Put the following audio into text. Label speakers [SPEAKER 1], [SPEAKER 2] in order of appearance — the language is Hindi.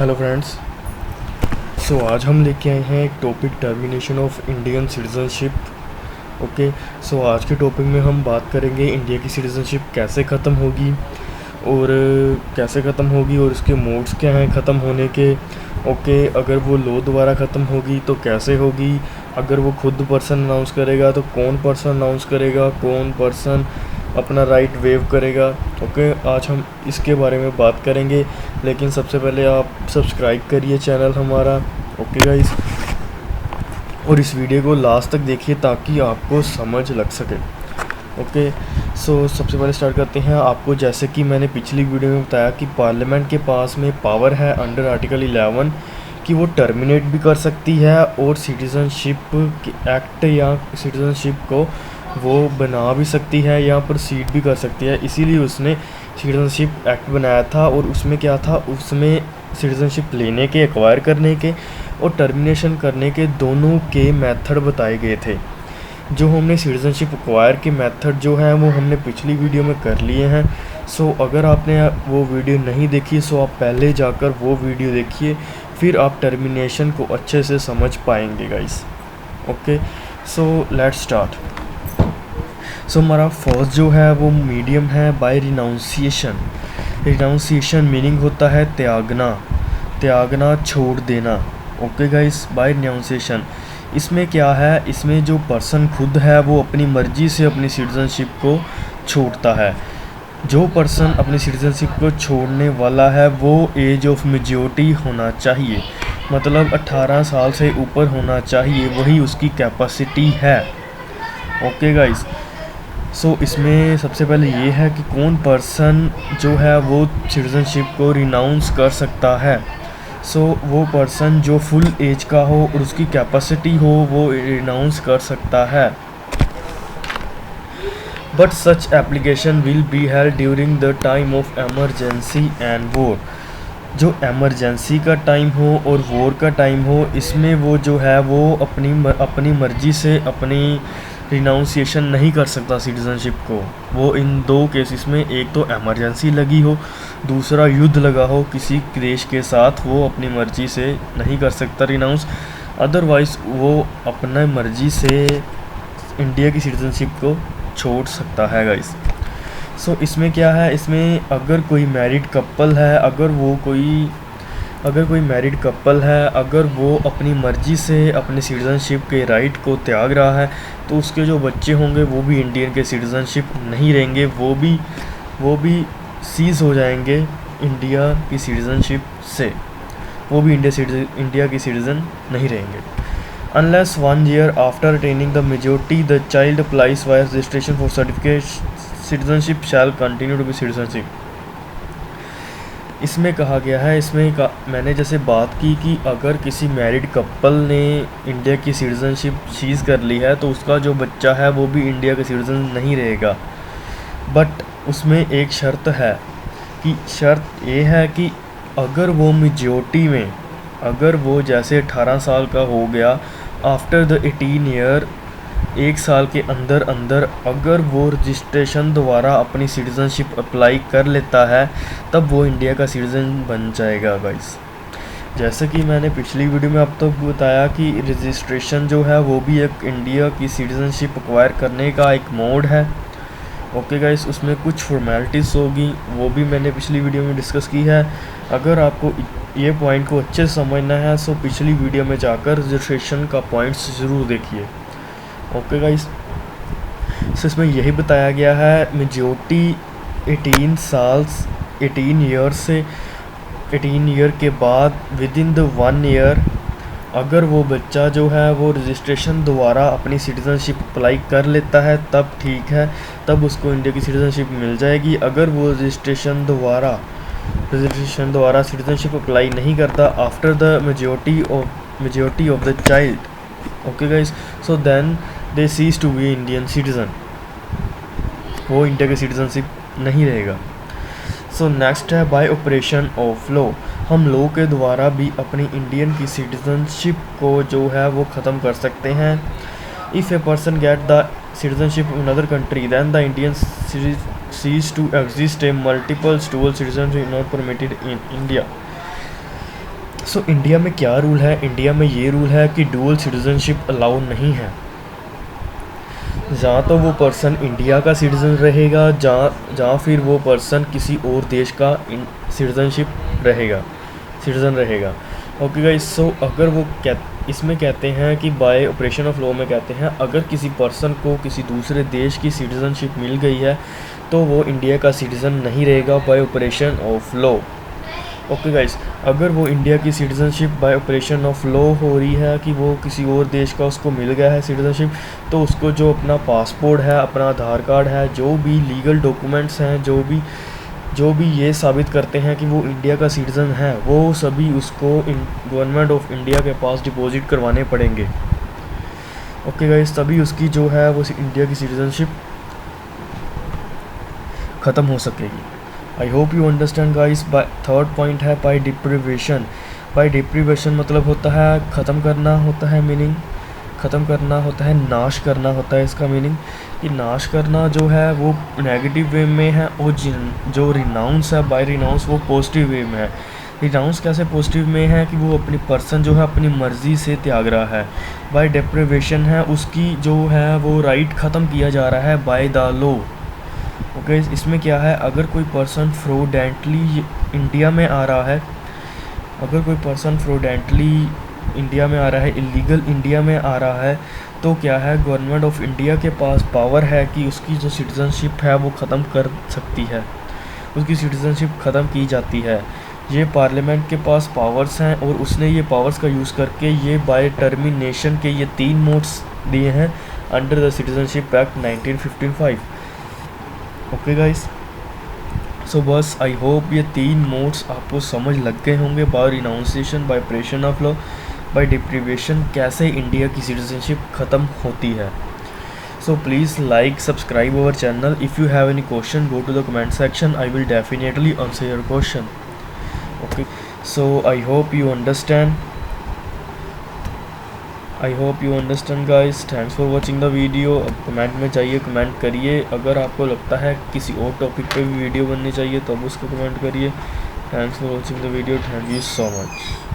[SPEAKER 1] Hello friends. आज हम लेके आए हैं एक topic termination of Indian citizenship. Okay. आज के टॉपिक में हम बात करेंगे इंडिया की सिटीज़नशिप कैसे ख़त्म होगी और इसके मोड्स क्या हैं ख़त्म होने के। ओके, अगर वो लॉ दोबारा ख़त्म होगी तो कैसे होगी, अगर वो खुद पर्सन अनाउंस करेगा तो कौन पर्सन अनाउंस करेगा, कौन पर्सन अपना राइट वेव करेगा। ओके, आज हम इसके बारे में बात करेंगे, लेकिन सबसे पहले आप सब्सक्राइब करिए चैनल हमारा। ओके गाइस, और इस वीडियो को लास्ट तक देखिए ताकि आपको समझ लग सके। ओके, सबसे पहले स्टार्ट करते हैं। आपको जैसे कि मैंने पिछली वीडियो में बताया कि पार्लियामेंट के पास में पावर है अंडर आर्टिकल 11 कि वो टर्मिनेट भी कर सकती है और सिटीज़नशिप एक्ट या सिटीज़नशिप को वो बना भी सकती है या प्रोसीड भी कर सकती है। इसीलिए उसने सिटीज़नशिप एक्ट बनाया था और उसमें क्या था, उसमें सिटीज़नशिप लेने के, एक्वायर करने के और टर्मिनेशन करने के दोनों के मेथड बताए गए थे। जो हमने सिटीज़नशिप एक्वायर के मेथड जो है वो हमने पिछली वीडियो में कर लिए हैं। अगर आपने वो वीडियो नहीं देखी आप पहले जाकर वो वीडियो देखिए, फिर आप टर्मिनेशन को अच्छे से समझ पाएंगे गाइस। Okay, let's start. हमारा फर्स्ट जो है वो मीडियम है बाय रिनाउंसिएशन। रिनाउंसिएशन मीनिंग होता है त्यागना, छोड़ देना। ओके गाइस, बाय रिनाउंसिएशन इसमें क्या है, इसमें जो पर्सन खुद है वो अपनी मर्ज़ी से अपनी सिटीज़नशिप को छोड़ता है। जो पर्सन अपनी सिटीज़नशिप को छोड़ने वाला है वो एज ऑफ मेजॉरिटी होना चाहिए, मतलब 18 साल से ऊपर होना चाहिए, वही उसकी कैपेसिटी है। ओके गाइस, इसमें सबसे पहले ये है कि कौन पर्सन जो है वो सिटीज़नशिप को रिनाउंस कर सकता है। वो पर्सन जो फुल एज का हो और उसकी कैपेसिटी हो वो रिनाउंस कर सकता है। But such application will be held during the time of emergency and war. जो एमरजेंसी का टाइम हो और वॉर का टाइम हो, इसमें वो जो है वो अपनी मर्ज़ी से अपनी रिनाउंसिएशन नहीं कर सकता सिटीज़नशिप को। वो इन दो केसेस में, एक तो एमरजेंसी लगी हो, दूसरा युद्ध लगा हो किसी देश के साथ, वो अपनी मर्ज़ी से नहीं कर सकता रिनाउंस। अदरवाइज़ वो अपना मर्ज़ी से इंडिया की सिटीज़नशिप को छोड़ सकता है गाइस। इसमें क्या है, इसमें अगर कोई मैरिड कपल है, अगर कोई मैरिड कपल है, अगर वो अपनी मर्ज़ी से अपनी सिटीज़नशिप के राइट को त्याग रहा है तो उसके जो बच्चे होंगे वो भी इंडियन के सिटीज़नशिप नहीं रहेंगे, वो भी सीज़ हो जाएंगे इंडिया की सिटीज़नशिप से, वो भी इंडिया की सिटीज़न नहीं रहेंगे। Unless 1 year after attaining the majority, the child applies via registration for certificate, citizenship shall continue to be citizenship। इसमें कहा गया है, मैंने जैसे बात की कि अगर किसी मैरिड कपल ने इंडिया की सिटीज़नशिप सीज़ कर ली है तो उसका जो बच्चा है वो भी इंडिया का सिटीज़न नहीं रहेगा। बट उसमें एक शर्त है, कि शर्त ये है कि अगर वो मेजॉरिटी में, अगर वो जैसे 18 साल का हो गया, आफ्टर द 18 ईयर, 1 साल के अंदर अगर वो रजिस्ट्रेशन द्वारा अपनी सिटीज़नशिप अप्लाई कर लेता है तब वो इंडिया का सिटीज़न बन जाएगा गाइस। जैसे कि मैंने पिछली वीडियो में अब तक बताया कि रजिस्ट्रेशन जो है वो भी एक इंडिया की सिटीज़नशिप एक्वायर करने का एक मोड है। ओके गाइस, उसमें कुछ फॉर्मेलिटीज़ होगी, वो भी मैंने पिछली वीडियो में डिस्कस की है। अगर आपको ये पॉइंट को अच्छे से समझना है पिछली वीडियो में जाकर रजिस्ट्रेशन का पॉइंट्स ज़रूर देखिए। ओके गाइस, इसमें यही बताया गया है, मेजॉरिटी 18 ईयर से 18 ईयर के बाद विद इन द 1 ईयर अगर वो बच्चा जो है वो रजिस्ट्रेशन द्वारा अपनी सिटीज़नशिप अप्लाई कर लेता है तब ठीक है, तब उसको इंडिया की सिटीज़नशिप मिल जाएगी। अगर वो रजिस्ट्रेशन द्वारा सिटीज़नशिप अप्लाई नहीं करता after the majority of the child, okay guys, then they cease to be Indian citizen, वो इंडिया की सिटीज़नशिप नहीं रहेगा। नेक्स्ट है बाय ऑपरेशन ऑफ लॉ। हम लॉ के द्वारा भी अपनी इंडियन की सिटीज़नशिप को जो है वो ख़त्म कर सकते हैं। If a person get the citizenship in other country than the Indian cease to exist, a multiple dual citizenship is not permitted in India। So India में क्या रूल है? इंडिया में ये रूल है कि डुअल सिटीज़नशिप अलाउ नहीं है। जहाँ तो वो पर्सन इंडिया का सिटीज़न रहेगा, जहाँ फिर वो पर्सन किसी और देश का सिटीज़न रहेगा। ओके गाइस, सो अगर वो इसमें कहते हैं कि बाय ऑपरेशन ऑफ लॉ में कहते हैं अगर किसी पर्सन को किसी दूसरे देश की सिटीज़नशिप मिल गई है तो वो इंडिया का सिटीज़न नहीं रहेगा bye operation of law. Okay guys, अगर वो इंडिया की citizenship bye operation of law हो रही है कि वो किसी और देश का उसको मिल गया है सिटीज़नशिप, तो उसको जो अपना पासपोर्ट है, अपना आधार कार्ड है, जो भी लीगल डॉक्यूमेंट्स हैं, जो भी ये साबित करते हैं कि वो इंडिया का सिटीज़न है, वो सभी उसको गवर्नमेंट ऑफ इंडिया के पास डिपॉजिट करवाने पड़ेंगे। ओके गाइस, तभी उसकी जो है वो इंडिया की सिटीज़नशिप ख़त्म हो सकेगी। आई hope you understand guys. Third point है बाय डिप्रीवेशन। बाय डिप्रीवेशन मतलब होता है ख़त्म करना होता है, मीनिंग ख़त्म करना होता है, नाश करना होता है इसका मीनिंग। कि नाश करना जो है वो नेगेटिव वे में है और जो रिनाउंस है, बाय रिनाउंस वो पॉजिटिव वे में है। रिनाउंस कैसे पॉजिटिव में है कि वो अपनी पर्सन जो है अपनी मर्ज़ी से त्याग रहा है। बाय डिप्रीवेशन है उसकी जो है वो राइट ख़त्म किया जा रहा है बाय द लॉ। ओके, इसमें क्या है, अगर कोई पर्सन फ्रॉडेंटली इंडिया में आ रहा है, इलीगल इंडिया में आ रहा है, तो क्या है, गवर्नमेंट ऑफ इंडिया के पास पावर है कि उसकी जो सिटीज़नशिप है वो ख़त्म कर सकती है, उसकी सिटीज़नशिप ख़त्म की जाती है। ये पार्लियामेंट के पास पावर्स हैं और उसने ये पावर्स का यूज़ करके ये बाय टर्मिनेशन के ये 3 मोड्स दिए हैं under the citizenship act 1955। Okay guys, so बस आई होप ये 3 मोड्स आपको समझ लग गए होंगे। By renunciation, by operation of law, by deprivation कैसे इंडिया की सिटीज़नशिप ख़त्म होती है। So please like, subscribe our channel. If you have any question go to the comment section, I will definitely answer your question. Okay, so I hope you understand guys. Thanks for watching the video. अब कमेंट में जाइए, कमेंट करिए। अगर आपको लगता है किसी और टॉपिक पे भी वीडियो बननी चाहिए तो अब उसको कमेंट करिए। Thanks for watching the video. Thank you so much.